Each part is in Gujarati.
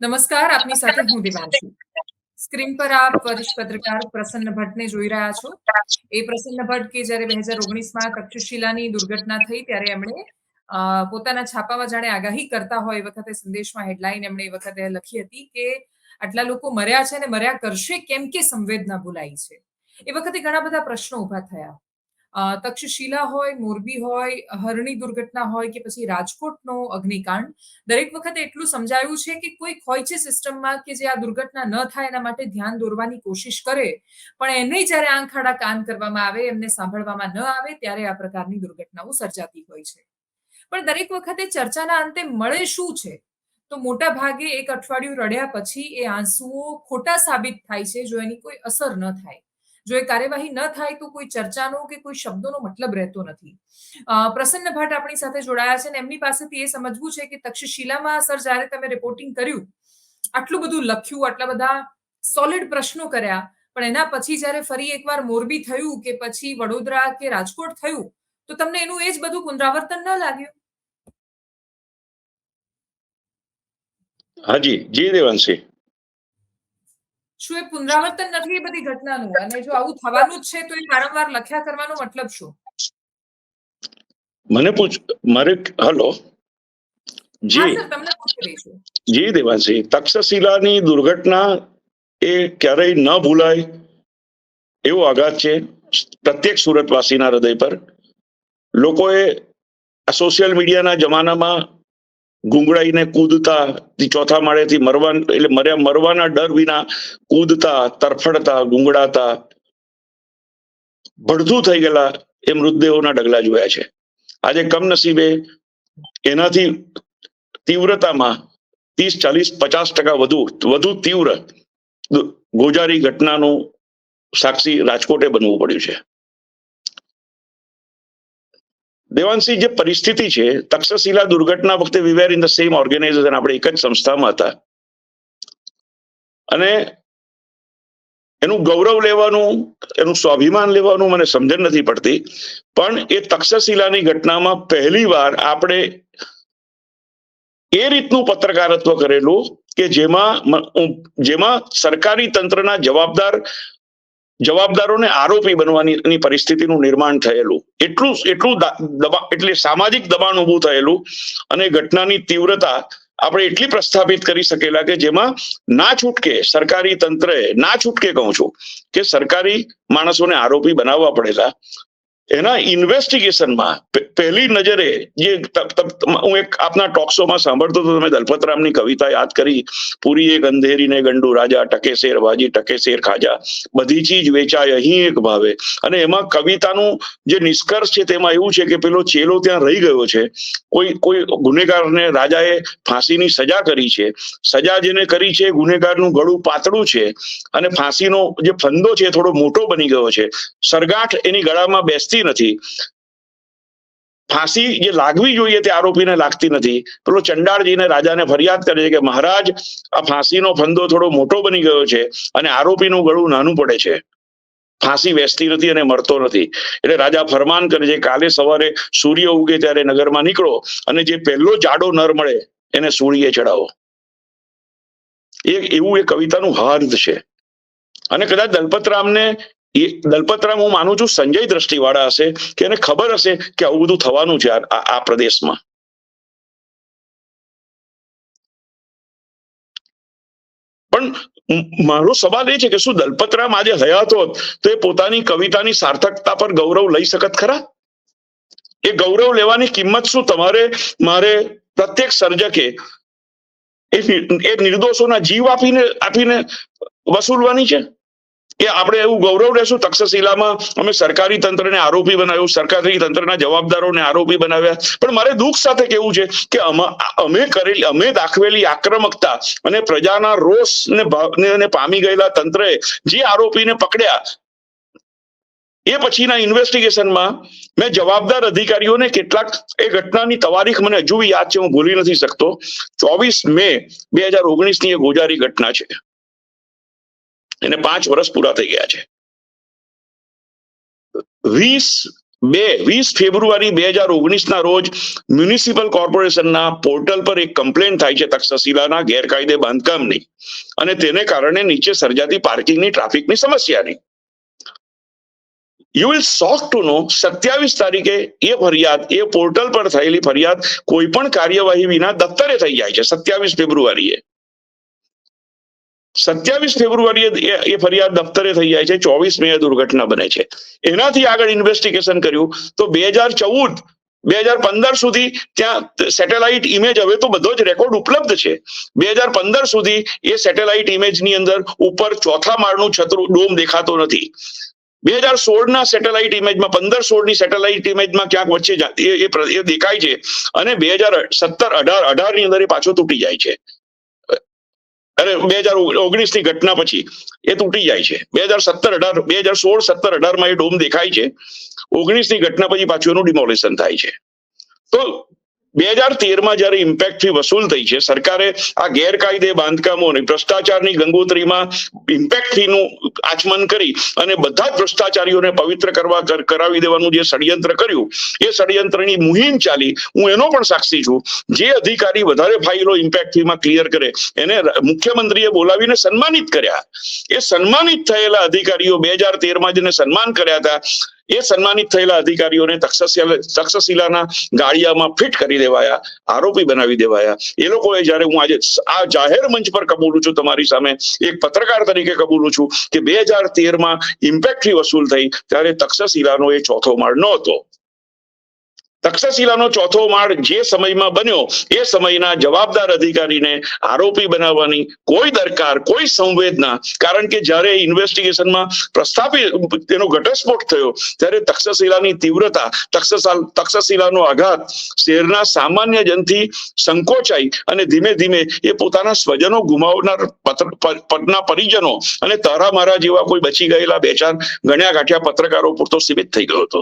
નમસ્કાર, આપની સાથે હું દિવાંશુ. સ્ક્રીન પર આપ વરિષ્ઠ પત્રકાર પ્રસન્ન ભટ્ટને જોઈ રહ્યા છો. એ પ્રસન્ન ભટ્ટ કે જ્યારે 2019માં તક્ષશિલાની દુર્ઘટના થઈ ત્યારે એમણે પોતાના છાપામાં જાણે આગાહી કરતા હોય એ વખતે સંદેશમાં હેડલાઈન એમણે એ વખતે લખી હતી કે આટલા લોકો મર્યા છે અને મર્યા કરશે કેમ કે સંવેદના ભૂલાઈ છે. એ વખતે ઘણા બધા પ્રશ્નો ઊભા થયા. તક્ષશિલા હોય, મોરબી હોય, હરણી દુર્ઘટના હોય કે પછી રાજકોટનો અગ્નિકાંડ, દરેક વખતે એટલું સમજાયું છે કે કોઈક હોય છે સિસ્ટમમાં કે જે આ દુર્ઘટના ન થાય એના માટે ધ્યાન દોરવાની કોશિશ કરે, પણ એને જ્યારે આંખ આડા કાન કરવામાં આવે, એમને સાંભળવામાં ન આવે, ત્યારે આ પ્રકારની દુર્ઘટનાઓ સર્જાતી હોય છે. પણ દરેક વખતે ચર્ચાના અંતે મળે શું છે? તો મોટા ભાગે એક અઠવાડિયું રડ્યા પછી એ આંસુઓ ખોટા સાબિત થાય છે જો એની કોઈ અસર ન થાય. જો એ કાર્યવાહી ન થાય તો કોઈ ચર્ચાનો કે કોઈ શબ્દોનો મતલબ રહેતો નથી. પ્રસન્ન ભટ્ટ આપણી સાથે જોડાયા છે અને એમની પાસેથી એ સમજવું છે કે તક્ષશિલામાં સર જ્યારે તમે રિપોર્ટિંગ કર્યું, આટલું બધું લખ્યું, આટલા બધા સોલિડ પ્રશ્નો કર્યા, પણ એના પછી જ્યારે ફરી એકવાર મોરબી થયું કે પછી વડોદરા કે રાજકોટ થયું, તો તમને એનું એ જ બધું પુનરાવર્તન ન લાગ્યું? હાજી જી દેવાંશી. શું એ પુનરાવર્તન નથી એ બધી ઘટનાનું? અને જો આવું થવાનું જ છે તો એ વારંવાર લખ્યા કરવાનો મતલબ શું? મને પૂછ મારે હલો હા જી સર, તમને પૂછી રહી છું. જી દેવાંશી, તક્ષશિલાની દુર્ઘટના એ ક્યારેય ન ભૂલાય એવો આઘાત છે પ્રત્યેક સુરતવાસીના હૃદય પર. લોકોએ આ સોશિયલ મીડિયાના જમાનામાં ગુંગળાઈને કૂદતા, ચોથા માળેથી મરવાના ડર વિના કૂદતા, તરફડતા, ગુંગળાતા, ભડથું થઈ ગયેલા એ મૃતદેહોના ઢગલા જોયા છે. આજે કમનસીબે એનાથી તીવ્રતામાં 30, 40, 50% વધુ તીવ્ર ગોજારી ઘટનાનું સાક્ષી રાજકોટે બનવું પડ્યું છે. દેવાંશી, જે પરિસ્થિતિ છે, તક્ષશિલા દુર્ઘટના વખતે વી were in the same organisation, આપણે એક જ સંસ્થામાં હતા, અને એનું ગૌરવ લેવાનું, એનું સ્વાભિમાન લેવાનું મને સમજણ નથી પડતી. પણ એ તક્ષશિલાની ઘટનામાં પહેલીવાર આપણે એ રીતનું પત્રકારત્વ કરેલું કે જેમાં સરકારી તંત્રના જવાબદારોને આરોપી બનવાની પરિસ્થિતિનું નિર્માણ થયેલું. એટલે સામાજિક દબાણ ઊભું થયેલું અને ઘટનાની તીવ્રતા આપણે એટલી પ્રસ્થાપિત કરી શકેલા કે જેમાં ના છૂટકે સરકારી તંત્રએ, ના છૂટકે કહું છું કે સરકારી માણસોને આરોપી બનાવવા પડેલા. એના ઇન્વેસ્ટિગેશનમાં પહેલી નજરે જે હું એક આપના ટોક શોમાં સાંભળતો હતો, તમે દલપતરામની કવિતા યાદ કરી, પૂરી એક અંધેરી ને ગંડુ રાજા, ટકે શેર ભાજી ટકે શેર ખાજા, બધી ચીજ વેચાય અહીં એક ભાવે. અને એમાં કવિતાનું જે નિષ્કર્ષ છે તેમાં એવું છે કે પેલો ચેલો ત્યાં રહી ગયો છે, કોઈ ગુનેગારને રાજાએ ફાંસીની સજા કરી છે, સજા જેને કરી છે ગુનેગારનું ગળું પાતળું છે અને ફાંસીનો જે ફંદો છે થોડો મોટો બની ગયો છે, સરગાંઠ એની ગળામાં બેસતી નથી, ફાંસી જે લાગવી જોઈએ તે આરોપીને લાગતી નથી. પેલો ચંડાળ જઈને રાજાને ફરિયાદ કરે છે કે મહારાજ, આ ફાંસીનો ફંદો થોડો મોટો બની ગયો છે અને આરોપીનું ગળું નાનું પડે છે, ફાંસી બેસતી નથી અને મરતો નથી. એટલે રાજા ફરમાન કરે છે, કાલે સવારે સૂર્ય ઉગે ત્યારે નગરમાં નીકળો અને જે પહેલો જાડો નર મળે એને સૂળીએ ચડાવો. એવું એ કવિતાનું હાર્દ છે. અને કદાચ દલપતરામ હું માનું છું સંજય દ્રષ્ટિવાળા હશે કે એને ખબર હશે કે આવું બધું થવાનું છે આ પ્રદેશમાં. પણ મારો સવાલ એ છે કે શું દલપતરામ આજે હયાત હોત તો એ પોતાની કવિતાની સાર્થકતા પર ગૌરવ લઈ શકત ખરા? એ ગૌરવ લેવાની કિંમત શું મારે પ્રત્યેક સર્જકે એ નિર્દોષોના જીવ આપીને વસૂલવાની છે? કે આપણે એવું ગૌરવ લેશું તક્ષશિલામાં અમે સરકારી તંત્રને આરોપી બનાવ્યું, સરકારી તંત્રના જવાબદારોને આરોપી બનાવ્યા? પણ મારે દુઃખ સાથે કહેવું છે કે અમે દાખવેલી આક્રમકતા અને પ્રજાના રોષને પામી ગયેલા તંત્રએ જે આરોપીને પકડ્યા, એ પછીના ઇન્વેસ્ટિગેશનમાં મેં જવાબદાર અધિકારીઓને કેટલાક, એ ઘટનાની તારીખ મને હજુ યાદ છે, હું ભૂલી નથી શકતો, 24 મે 2019ની એ ગોજારી ઘટના છે, એને 5 વર્ષ પૂરા થઈ ગયા છે. 20 20 ફેબ્રુઆરી 2019 રોજ મ્યુનિસિપલ કોર્પોરેશનના પોર્ટલ પર એક કમ્પ્લેન થાય છે તક્ષશિલાના ગેરકાયદે બાંધકામની અને તેને કારણે નીચે સર્જાતી પાર્કિંગની ટ્રાફિકની સમસ્યાની. યુ વિલ શોક ટુ નો 27 તારીખે એ ફરિયાદ, એ પોર્ટલ પર થયેલી ફરિયાદ કોઈ પણ કાર્યવાહી વિના દફતરે થઈ જાય છે. 27 ફેબ્રુઆરીએ 27 ફેબ્રુઆરીએ એ ફરિયાદ દફતરે થઈ જાય છે. 24 મે દુર્ઘટના બને છે. એનાથી આગળ ઇન્વેસ્ટિગેશન કર્યું તો 2015 સુધી ત્યાં સેટેલાઇટ ઇમેજ, હવે તો બધો જ રેકોર્ડ ઉપલબ્ધ છે. 2015 સુધી એ સેટેલાઇટ ઇમેજની અંદર ઉપર ચોથા માળનું છતરું ડોમ દેખાતો નથી. 2016ના સેટેલાઇટ ઇમેજમાં, 15-16ની સેટેલાઇટ ઇમેજમાં ક્યાંક વચ્ચે એ દેખાય છે અને 2017-18 ની અંદર એ પાછો તૂટી જાય છે. અને 2019ની ઘટના પછી એ તૂટી જાય છે. 2016-17-18 માં એ ડોમ દેખાય છે. 19ની ઘટના પછી પાછું એનું ડિમોલિશન થાય છે. તો 2013માં જયારે ઇમ્પેક્ટ ફી વસૂલ થઈ છે, સરકારે આ ગેરકાયદે બાંધકામોની ભ્રષ્ટાચારની ગંગોત્રીમાં ઇમ્પેક્ટ ફીનું આચમન કરી અને બધા જ ભ્રષ્ટાચારીઓને પવિત્ર કરાવી દેવાનું જે ષડયંત્ર કર્યું, એ ષડયંત્રની મુહિમ ચાલી. હું એનો પણ સાક્ષી છું. જે અધિકારી વધારે ફાઇલો ઇમ્પેક્ટ ફીમાં ક્લિયર કરે એને મુખ્યમંત્રીએ બોલાવીને સન્માનિત કર્યા. એ સન્માનિત થયેલા અધિકારીઓ 2013માં જેને સન્માન કર્યા હતા, એ સન્માનિત થયેલા અધિકારીઓને તક્ષશિલાના ગાળિયામાં ફિટ કરી દેવાયા, આરોપી બનાવી દેવાયા. એ લોકોએ જયારે, હું આજે આ જાહેર મંચ પર કબૂલું છું, તમારી સામે એક પત્રકાર તરીકે કબૂલું છું કે 2013માં ઇમ્પેક્ટ ફી વસૂલ થઈ ત્યારે તક્ષશિલાનો એ ચોથો માળ નહોતો. તક્ષશિલાનો ચોથો માળ જે સમયમાં બન્યો, એ સમયના જવાબદાર અધિકારીને આરોપી બનાવવાની કોઈ દરકાર, કોઈ સંવેદના, કારણ કે જ્યારે ઇન્વેસ્ટિગેશનમાં પ્રસ્થાપિત એનો ઘટસ્ફોટ થયો ત્યારે તક્ષશિલાની તીવ્રતા, તક્ષશિલાનો આઘાત શહેરના સામાન્ય જનથી સંકોચાઈ અને ધીમે ધીમે એ પોતાના સ્વજનો ગુમાવનાર પદના પરિજનો અને તારા મારા જેવા કોઈ બચી ગયેલા 2-4 ગણ્યા ગાંઠ્યા પત્રકારો પૂરતો સીમિત થઈ ગયો હતો.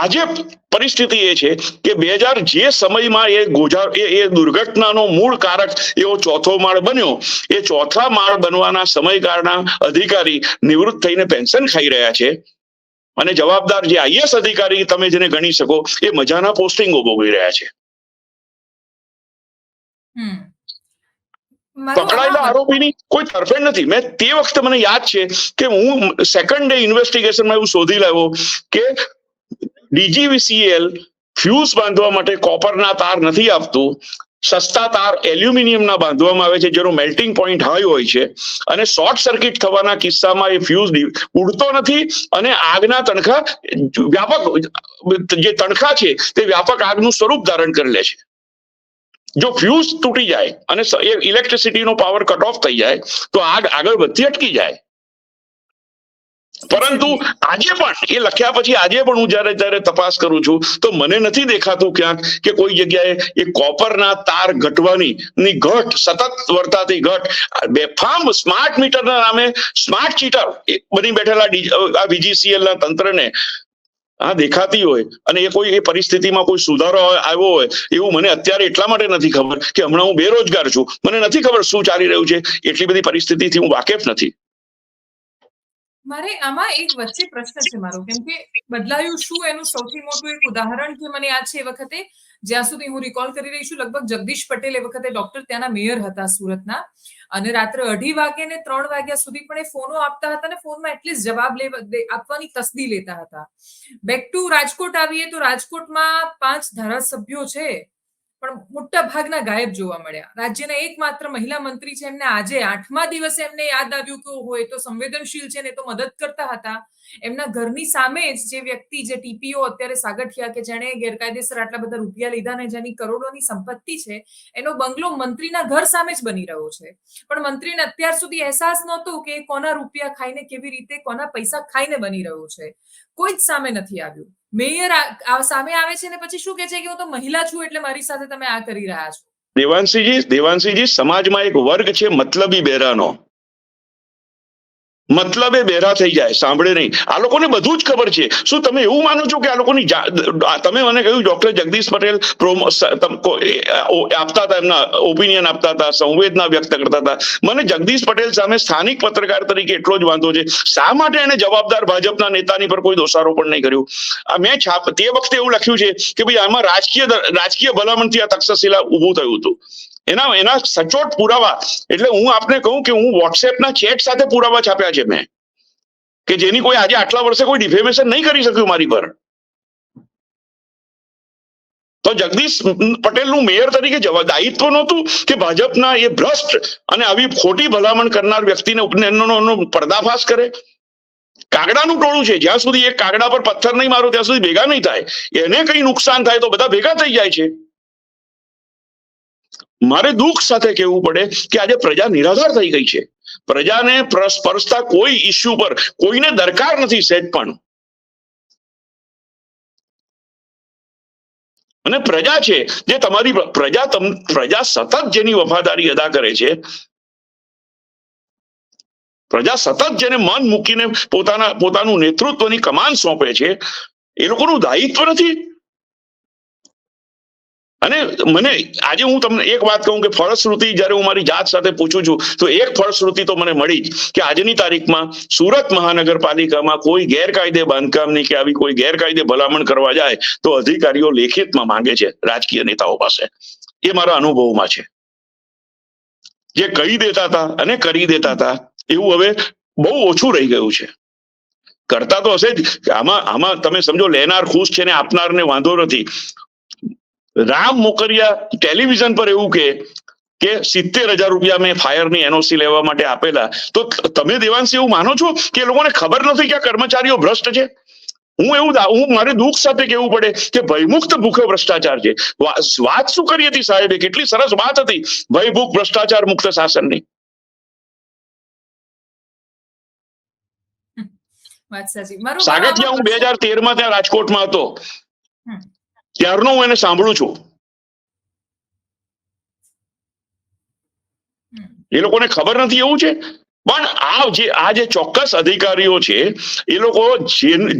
આજે પરિસ્થિતિ એ છે કે 2000 જે સમયમાં એ દુર્ઘટનાનો મૂળ કારક એવો ચોથો માળ બન્યો, એ ચોથા માળ બનવાના સમયગાળાના અધિકારી નિવૃત્ત થઈને પેન્શન ખાઈ રહ્યા છે અને જવાબદાર જે આઈએસ અધિકારી તમે જેને ગણી શકો એ મજાના પોસ્ટિંગો ભોગવી રહ્યા છે. પકડાયેલા આરોપીની કોઈ તરફેણ નથી. મેં તે વખતે મને યાદ છે કે હું સેકન્ડ ડે ઇન્વેસ્ટિગેશનમાં એવું શોધી લાવ્યો કે DGVCL ફ્યુઝ બાંધવા માટે કોપરના તાર નથી આપતું, સસ્તા તાર એલ્યુમિનિયમના બાંધવામાં આવે છે જેનો મેલ્ટિંગ પોઈન્ટ હાઈ હોય છે અને શોર્ટ સર્કિટ થવાના કિસ્સામાં એ ફ્યુઝ ઉડતો નથી અને આગના તણખા વ્યાપક, જે તણખા છે તે વ્યાપક આગનું સ્વરૂપ ધારણ કરી લે છે. જો ફ્યુઝ તૂટી જાય અને ઇલેક્ટ્રિસિટીનો પાવર કટ ઓફ થઈ જાય તો આગ આગળ વધતી અટકી જાય. પરંતુ આજે પણ એ લખ્યા પછી આજે પણ હું જ્યારે તપાસ કરું છું તો મને નથી દેખાતું ક્યાંક કે કોઈ જગ્યાએ એ કોપરના તાર ઘટવાની ઘટ, સતત વર્તાતી ઘટ, બેફામ સ્માર્ટ મીટરના નામે સ્માર્ટ ચીટર બની બેઠેલા આ VGCL ના તંત્રને આ દેખાતી હોય અને એ કોઈ એ પરિસ્થિતિમાં કોઈ સુધારો આવ્યો હોય એવું મને અત્યારે એટલા માટે નથી ખબર કે હમણાં હું બેરોજગાર છું, મને નથી ખબર શું ચાલી રહ્યું છે, એટલી બધી પરિસ્થિતિથી હું વાકેફ નથી. મારે આમાં એક વચ્ચે પ્રશ્ન છે મારો, કેમ કે બદલાયું શું એનું સૌથી મોટું એક ઉદાહરણ જે મને યાદ છે, એ વખતે જ્યાં સુધી હું રિકોલ કરી રહી છું, લગભગ જગદીશ પટેલ એ વખતે ડોક્ટર ત્યાંના મેયર હતા સુરતના, અને રાત્રે 2:30 વાગે ને 3 વાગ્યા સુધી પણ એ ફોનો આપતા હતા અને ફોનમાં એટલીસ્ટ જવાબ આપવાની તસ્દી લેતા હતા. બેક ટુ રાજકોટ આવીએ તો રાજકોટમાં 5 ધારાસભ્યો છે પણ મોટા ભાગના ગાયબ જોવા મળ્યા. રાજ્યના એકમાત્ર મહિલા મંત્રી છે, એમને આજે 8મા દિવસે એમને યાદ આવ્યું કે હોય તો સંવેદનશીલ છે ને તો મદદ કરતા હતા. એમના ઘરની સામે જ જે વ્યક્તિ, જે TPO અત્યારે સાગઠિયા, કે જેણે ગેરકાયદેસર આટલા બધા રૂપિયા લીધા ને જેની કરોડોની સંપત્તિ છે, એનો બંગલો મંત્રીના ઘર સામે જ બની રહ્યો છે. પણ મંત્રીને અત્યાર સુધી અહેસાસ નહોતો કે કોના રૂપિયા ખાઈને, કેવી રીતે કોના પૈસા ખાઈને બની રહ્યો છે. કોઈ જ સામે નથી આવ્યું. મેયર સામે આવે છે ને પછી શું કહે છે કે હું તો મહિલા છું એટલે મારી સાથે તમે આ કરી રહ્યા છો. દેવાંશીજી, સમાજમાં એક વર્ગ છે મતલબી બહેરાનો. મતલબે બહેરા થઈ જાય, સાંભળે નહીં. આ લોકોને બધું જ ખબર છે. શું તમે એવું માનો છો કે આ લોકોની તમે મને કહ્યું ડોક્ટર જગદીશ પટેલ આપતા હતા, એમના ઓપિનિયન આપતા હતા, સંવેદના વ્યક્ત કરતા હતા. મને જગદીશ પટેલ સામે સ્થાનિક પત્રકાર તરીકે એટલો જ વાંધો છે, શા માટે એને જવાબદાર ભાજપના નેતાની પર કોઈ દોષારોપણ નહીં કર્યું? મેં તે વખતે એવું લખ્યું છે કે ભાઈ આમાં રાજકીય ભલામણથી આ તક્ષશિલા ઊભું થયું હતું. એના સચોટ પુરાવા, એટલે હું આપને કહું કે હું વોટ્સએપના ચેટ સાથે પુરાવા છાપ્યા છે મેં, કે જેની કોઈ આજે આટલા વર્ષે કોઈ ડિફેમેશન નહીં કરી શક્યું મારી પર. તો જગદીશ પટેલનું મેયર તરીકે દાયિત્વ નહોતું કે ભાજપના એ ભ્રષ્ટ અને આવી ખોટી ભલામણ કરનાર વ્યક્તિને ઉપનયનનો પર્દાફાશ કરે? કાગડાનું ટોળું છે, જ્યાં સુધી એક કાગડા પર પથ્થર નહીં મારો ત્યાં સુધી ભેગા નહીં થાય. એને કઈ નુકસાન થાય તો બધા ભેગા થઈ જાય છે. મારે દુઃખ સાથે કહેવું પડે કે આજે પ્રજા નિરાધાર થઈ ગઈ છે. પ્રજાને સ્પર્શતા કોઈ ઇસ્યુ પર કોઈને દરકાર નથી સહેજ પણ. અને પ્રજા છે જે તમારી પ્રજા સતત જેની વફાદારી અદા કરે છે, પ્રજા સતત જેને મન મૂકીને પોતાનું નેતૃત્વની કમાન સોંપે છે, એ લોકોનું દાયિત્વ નથી. અને મને આજે હું તમને એક વાત કહું કે ફળશ્રુતિ જ્યારે હું મારી જાત સાથે પૂછું છું તો એક ફળશ્રુતિ તો મને મળી જ કે આજની તારીખમાં સુરત મહાનગરપાલિકામાં કોઈ ગેરકાયદે બાંધકામની કે આવી કોઈ ગેરકાયદે ભલામણ કરવા જાય તો અધિકારીઓ લેખિતમાં માંગે છે રાજકીય નેતાઓ પાસે. એ મારા અનુભવમાં છે. જે કહી દેતા હતા અને કરી દેતા હતા એવું હવે બહુ ઓછું રહી ગયું છે. કરતા તો હશે જ. આમાં તમે સમજો, લેનાર ખુશ છે ને આપનારને વાંધો નથી. રામ મોકરિયા ટેલિવિઝન પર એવું કે 70,000 રૂપિયા મેં ફાયરની એનઓસી લેવા માટે આપેલા. તો તમે દેવાંશી એવું માનો છો કે એ લોકોને ખબર નથી કે આ કર્મચારીઓ ભ્રષ્ટ છે? હું મારે દુઃખ સાથે કહેવું પડે કે ભયમુક્ત ભૂખે ભ્રષ્ટાચાર છે. વાત શું કરી હતી સાહેબે? કેટલી સરસ વાત હતી ભયભૂખ ભ્રષ્ટાચાર મુક્ત શાસનની. સાગઠિયા હું 2013માં ત્યાં રાજકોટમાં હતો, ત્યારનો હું એને સાંભળું છું. એ લોકોને ખબર નથી એવું છે. પણ આ જે ચોક્કસ અધિકારીઓ છે એ લોકો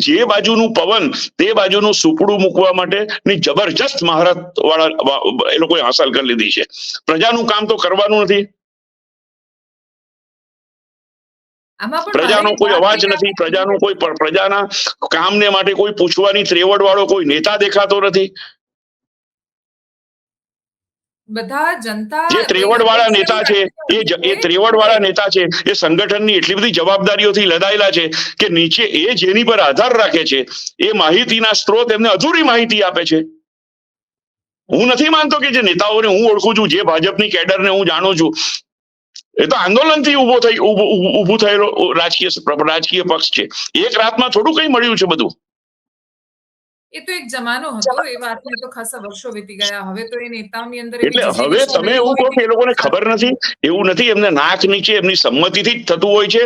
જે બાજુનું પવન તે બાજુનું સુપડું મૂકવા માટેની જબરજસ્ત મહારત વાળા એ લોકોએ હાંસલ કરી લીધી છે. પ્રજાનું કામ તો કરવાનું નથી. પ્રજાનો કોઈ અવાજ નથી. પ્રજાના કામને માટે કોઈ પૂછવાની ત્રેવડ વાળો કોઈ નેતા દેખાતો નથી. બધા જનતા જે ત્રેવડ વાળા નેતા છે એ ત્રેવડ વાળા નેતા છે એ સંગઠનની એટલી બધી જવાબદારીઓથી લદાયેલા છે કે નીચે એ જેની પર આધાર રાખે છે એ માહિતીના સ્ત્રોત એમને અધૂરી માહિતી આપે છે. હું નથી માનતો કે જે નેતાઓને હું ઓળખું છું, જે ભાજપની કેડરને હું જાણું છું, એ તો આંદોલનથી ઉભું થયેલો રાજકીય પક્ષ છે. એક રાતમાં થોડું કઈ મળ્યું છે બધું. એ તો એક જમાનો હતો. એ વાતને તો ખાસા વર્ષો વીતી ગયા. હવે તો એ નેતાઓની અંદર એટલે હવે તમે એવું કહો કે એ લોકોને ખબર નથી, એવું નથી. એમને નાક નીચે એમની સંમતિથી જ થતું હોય છે.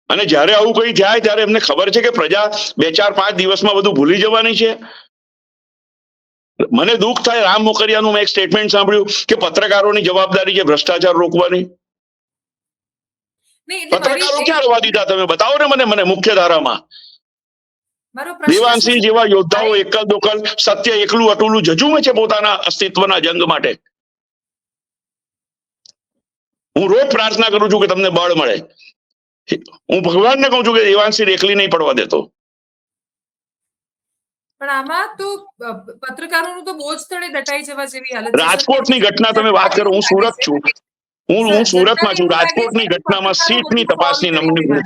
અને જ્યારે આવું કઈ થાય ત્યારે એમને ખબર છે કે પ્રજા 2-4-5 દિવસમાં બધું ભૂલી જવાની છે. મને દુઃખ થાય, રામ મોકરિયાનું મેં એક સ્ટેટમેન્ટ સાંભળ્યું કે પત્રકારોની જવાબદારી છે ભ્રષ્ટાચાર રોકવાની. પત્રકારો ક્યાં રવા દીધા? તમે બતાવો ને મને મુખ્ય ધારામાં. દેવાંશી જેવા યોદ્ધાઓ એકલ દોકલ સત્ય એકલું અટુલું જજુમે છે પોતાના અસ્તિત્વના જંગ માટે. હું રોજ પ્રાર્થના કરું છું કે તમને બળ મળે. હું ભગવાનને કહું છું કે દેવાંશી એકલી નહીં પડવા દેતો. પણ આમાં તો પત્રકારોનું તો બોજ તળે દટાઈ જવા જેવી હાલત. રાજકોટની ઘટના તમે વાત કરો, હું સુરત છું, હું સુરતમાં છું. રાજકોટની ઘટનામાં સીટની તપાસની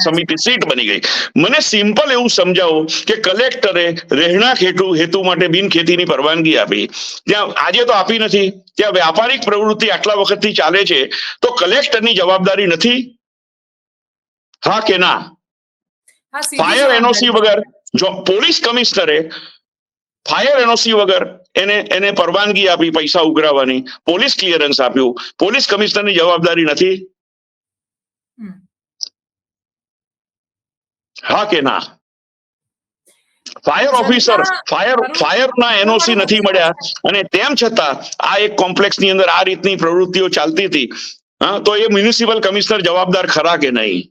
સમિતિ સીટ બની ગઈ. મને સિમ્પલ એવું સમજાવો કે કલેક્ટરે રહેણાંક હેતુ માટે બિનખેતીની પરવાનગી આપી, ત્યાં આજે તો આપી નથી. ત્યાં વ્યાપારિક પ્રવૃત્તિ આટલા વખતથી ચાલે છે, તો કલેક્ટરની જવાબદારી નથી? હા કે ના? ફાયર એનઓસી વગર જો પોલીસ કમિશનરે ફાયર એનઓસી વગર એને પરવાનગી આપી પૈસા ઉઘરાવવાની, પોલીસ ક્લિયરન્સ આપ્યું, પોલીસ કમિશનરની જવાબદારી નથી? હા કે ના? ફાયર ઓફિસર ફાયરના એનઓસી નથી મળ્યા અને તેમ છતાં આ એક કોમ્પ્લેક્સની અંદર આ રીતની પ્રવૃત્તિઓ ચાલતી હતી, તો એ મ્યુનિસિપલ કમિશનર જવાબદાર ખરા કે નહીં?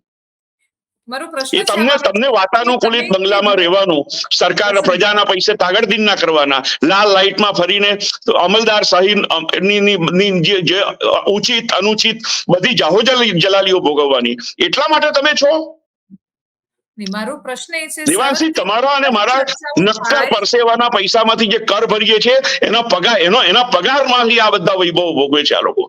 મારો પ્રશ્ન એ છે તમને આમાં તમને વાતાનુકૂલિત તમે બંગલામાં રહેવાનું, સરકાર પ્રજાના પૈસે તાગડદીન ના કરવાના, લાલ લાઇટમાં ફરીને અમલદાર શાહી જે ઉચિત અનુચિત બધી જાહો જલાલીઓ ભોગવવાની, એટલા માટે તમે છો. મારો પ્રશ્ન એ છે દેવાંશી, સર, તમારા અને મારા નક્કર પરસેવાના પૈસામાંથી જે કર ભરીએ છે એના પગારમાંથી આ બધા વૈભવ ભોગવે છે આ લોકો.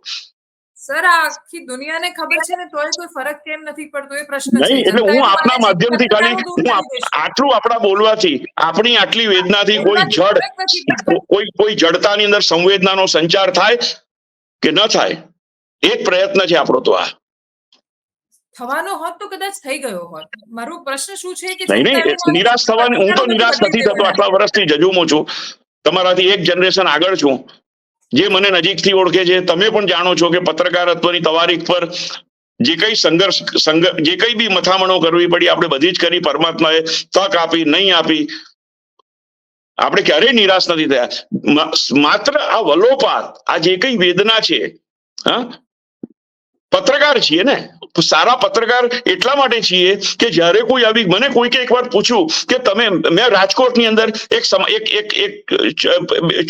સર, આ આખી દુનિયાને ખબર છે ને તોય કોઈ ફરક કેમ નથી પડતો એ પ્રશ્ન છે. નહીં, એટલે હું આપના માધ્યમથી ખાલી આટલું આપણા બોલવાથી, આપણી આટલી વેદનાથી કોઈ જડતાની અંદર સંવેદનાનો સંચાર થાય કે ન થાય, એક પ્રયત્ન છે આપણો. તો આ થવાનો હોત તો કદાચ થઈ ગયો હોત. મારો પ્રશ્ન શું છે કે નહીં, નિરાશ થવાની, હું તો નિરાશ નથી થતો. આટલા વર્ષથી જજુમો છું, તમારાથી એક જનરેશન આગળ છું. જે મને નજીકથી ઓળખે છે, તમે પણ જાણો છો કે પત્રકારત્વની તવારીખ પર જે કઈ સંઘર્ષ જે કઈ બી મથામણો કરવી પડી, આપણે બધી જ કરી. પરમાત્માએ તક આપી, નહીં આપી, આપણે ક્યારેય નિરાશ નથી થયા. માત્ર આ વલોપાત, આ જે કઈ વેદના છે, હા, પત્રકાર છીએ ને, સારા પત્રકાર એટલા માટે છીએ કે જ્યારે કોઈ આવી, મને કોઈકે એકવાર પૂછ્યું કે તમે, મેં રાજકોટની અંદર એક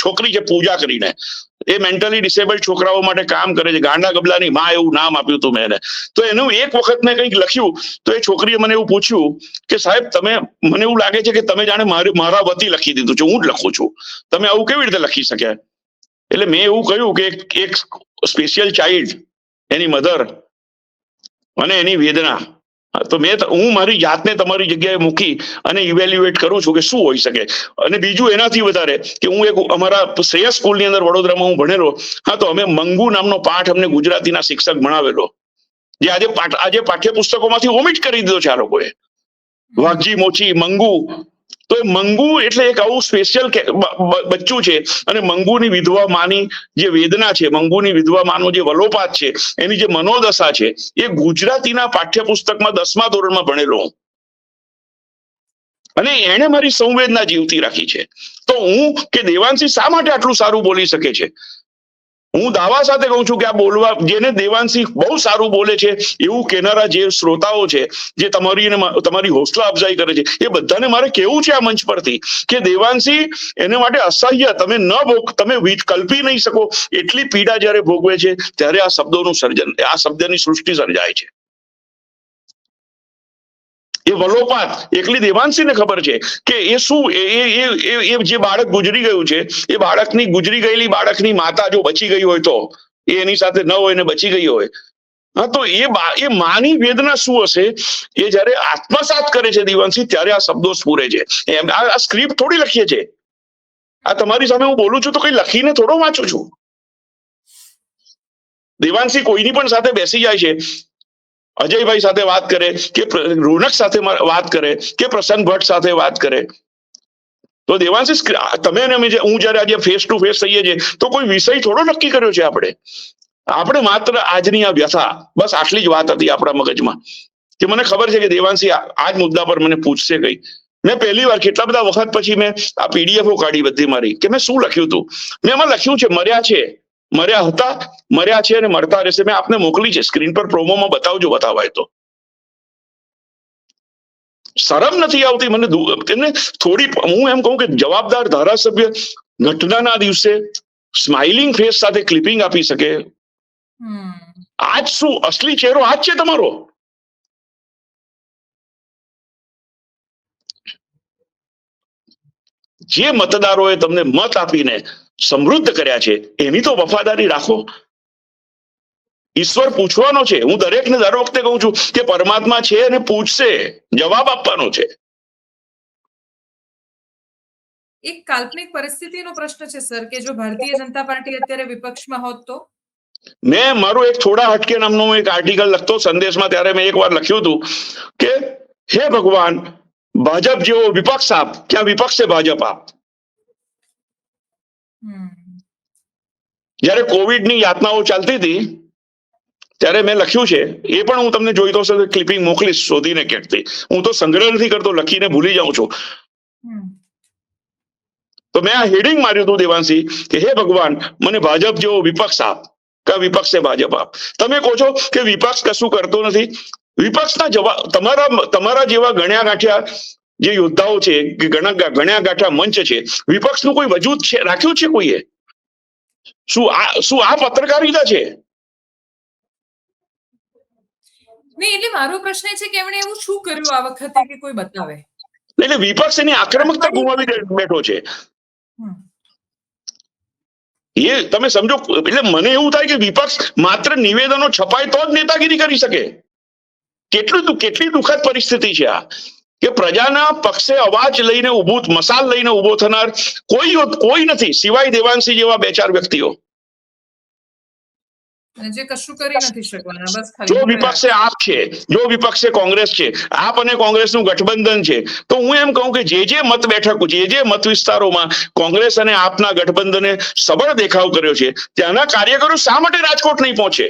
છોકરી છે પૂજા કરીને, એ મેન્ટલી ડિસેબલ્ડ છોકરાઓ માટે કામ કરે છે, ગાંડા ગબલાની માં એવું નામ આપ્યું હતું મેં એને. તો એનું એક વખત મેં કંઈક લખ્યું તો એ છોકરીએ મને એવું પૂછ્યું કે સાહેબ, તમે, મને એવું લાગે છે કે તમે જાણે મારા વતી લખી દીધું છે, હું જ લખું છું, તમે આવું કેવી રીતે લખી શક્યા? એટલે મેં એવું કહ્યું કે એક સ્પેશિયલ ચાઇલ્ડ, એની મધર અને એની વેદના, તો હું મારી જાતને તમારી જગ્યાએ મૂકી અને ઇવેલ્યુએટ કરું છું કે શું હોઈ શકે. અને બીજું એનાથી વધારે કે હું એક અમારા શ્રેયસ સ્કૂલની અંદર વડોદરામાં હું ભણેલો. હા, તો અમે મંગુ નામનો પાઠ અમને ગુજરાતીના શિક્ષક ભણાવેલો, જે આજે પાઠ્યપુસ્તકોમાંથી ઓમિટ કરી દીધો છે આ લોકોએ. વાઘજી મોચી મંગુ, તો એ મંગુ એટલે એક આવું સ્પેશિયલ બચ્ચું છે. અને મંગુની વિધવા માની જે વેદના છે, મંગુની વિધવા માનો જે વલોપાત છે, એની જે મનોદશા છે, એ ગુજરાતીના પાઠ્યપુસ્તકમાં 10મા ધોરણમાં ભણેલો હું. અને એને મારી સંવેદના જીવતી રાખી છે. તો હું કે દેવાંશી શા માટે આટલું સારું બોલી શકે છે? હું દાવા સાથે કહું છું કે આ બોલવા, જેને દેવાંશી બહુ સારું બોલે છે એવું કહેનારા જે શ્રોતાઓ છે, જે તમારી હોસલા અફઝાઈ કરે છે, એ બધાને મારે કેવું છે આ મંચ પરથી કે દેવાંશી એને માટે અસહ્ય, તમે કલ્પી નહીં શકો એટલી પીડા જ્યારે ભોગવે છે ત્યારે આ શબ્દોનું સર્જન, આ શબ્દની સૃષ્ટિ સર્જાય છે. એ વલોપાત એકલી દેવાંશીને ખબર છે કે એ શું, એ જે બાળક ગુજરી ગયું છે, એ બાળકની ગુજરી ગયેલી બાળકની માતા જો બચી ગઈ હોય, તો એ એની સાથે ન હોય ને બચી ગઈ હોય, હા, તો એ માની વેદના શું હશે? એ જયારે આત્મસાત કરે છે દેવાંશી, ત્યારે આ શબ્દો સ્ફુરે છે. આ સ્ક્રિપ્ટ થોડી લખીએ છે, આ તમારી સામે હું બોલું છું તો કઈ લખીને થોડો વાંચું છું. દેવાંશી કોઈની પણ સાથે બેસી જાય છે, અજયભાઈ સાથે વાત કરે કે રોનક સાથે વાત કરે કે પ્રસન્ન ભટ્ટ સાથે વાત કરે, તો દેવાંશી, તમે અને હું જયારે આજે ફેસ ટુ ફેસ થઈએ છીએ તો કોઈ વિષય થોડો નક્કી કર્યો છે આપણે માત્ર આજની આ વ્યથા, બસ આટલી જ વાત હતી આપણા મગજમાં કે મને ખબર છે કે દેવાંશી આ જ મુદ્દા પર મને પૂછશે કઈ. મેં પહેલી વાર કેટલા બધા વખત પછી મેં આ પીડીએફઓ કાઢી બધી મારી કે મેં શું લખ્યું હતું. મેં એમાં લખ્યું છે મર્યા હતા, મર્યા છે અને મરતા રહેશે. મેં આપને મોકલી છે, સ્ક્રીન પર પ્રોમોમાં બતાવજો, બતાવાય તો. શરમ નથી આવતી મને એને થોડી? હું એમ કહું કે જવાબદાર ધારાસભ્ય ઘટનાના દિવસે સ્માઇલિંગ ફેસ સાથે ક્લિપિંગ આપી શકે. આજ શું અસલી ચહેરો આજ છે તમારો? જે મતદારોએ તમને મત આપીને સમૃદ્ધ કર્યા છે એની તો વફાદારી રાખો. ઈશ્વર પૂછવાનો છે. હું દરેકને દર વખતે કહું છું કે પરમાત્મા છે અને પૂછશે, જવાબ આપવાનો છે. એક કાલ્પનિક પરિસ્થિતિનો પ્રશ્ન છે સર કે જો ભારતીય જનતા પાર્ટી અત્યારે વિપક્ષમાં હોત તો? મેં મારો એક થોડા હટકે નામનો એક આર્ટિકલ લખતો સંદેશમાં, ત્યારે મેં એકવાર લખ્યું હતું કે હે ભગવાન, ભાજપ જેવો વિપક્ષ આપ, ક્યાં વિપક્ષ છે ભાજપ આપ. જયારે કોવિડની યાતનાઓ ચાલતી હતી ત્યારે મેં લખ્યું છે, એ પણ હું તમને જોઈતો હશે ક્લિપિંગ મોકલીશ શોધીને ક્યાંકથી. હું તો સંગ્રહ નથી કરતો, લખીને ભૂલી જાઉં છું. તો મેં આ હેડિંગ માર્યું હતું દેવાંશી કે હે ભગવાન, મને ભાજપ જેવો વિપક્ષ આપ, કા વિપક્ષ છે ભાજપ આપ. તમે કહો છો કે વિપક્ષ કશું કરતો નથી, વિપક્ષના જવાબ તમારા જેવા ગણ્યા ગાંઠ્યા જે યોદ્ધાઓ છે કે ગણ્યા ગાંઠ્યા મંચ છે, વિપક્ષનું કોઈ વજૂદ છે રાખ્યું છે કોઈએ? શું આ પત્રકારિતા છે? નહીં, એટલે મારો પ્રશ્ન એ છે કે એમણે એવું શું કર્યું આ વખતે કે કોઈ બતાવે. એટલે વિપક્ષ એની આક્રમકતા ગુમાવી બેઠો છે. એ તમે સમજો. એટલે મને એવું થાય કે વિપક્ષ માત્ર નિવેદનો છપાય તો જ નેતાગીરી કરી શકે. કેટલી દુઃખદ પરિસ્થિતિ છે આ, કે પ્રજાના પક્ષે અવાજ લઈને મસાલ લઈને ઉભો થનાર કોઈ નથી સિવાય દેવાંશી જેવા 2-4 વ્યક્તિઓ. જે કશું કરી નથી શકવાના, બસ ખાલી. જો વિપક્ષે આપ છે, જો વિપક્ષે કોંગ્રેસ છે, આપ અને કોંગ્રેસનું ગઠબંધન છે, તો હું એમ કહું કે જે મત બેઠકો, જે મત વિસ્તારોમાં કોંગ્રેસ અને આપના ગઠબંધને સબળ દેખાવ કર્યો છે, ત્યાંના કાર્યકરો શા માટે રાજકોટ નહીં પહોંચે?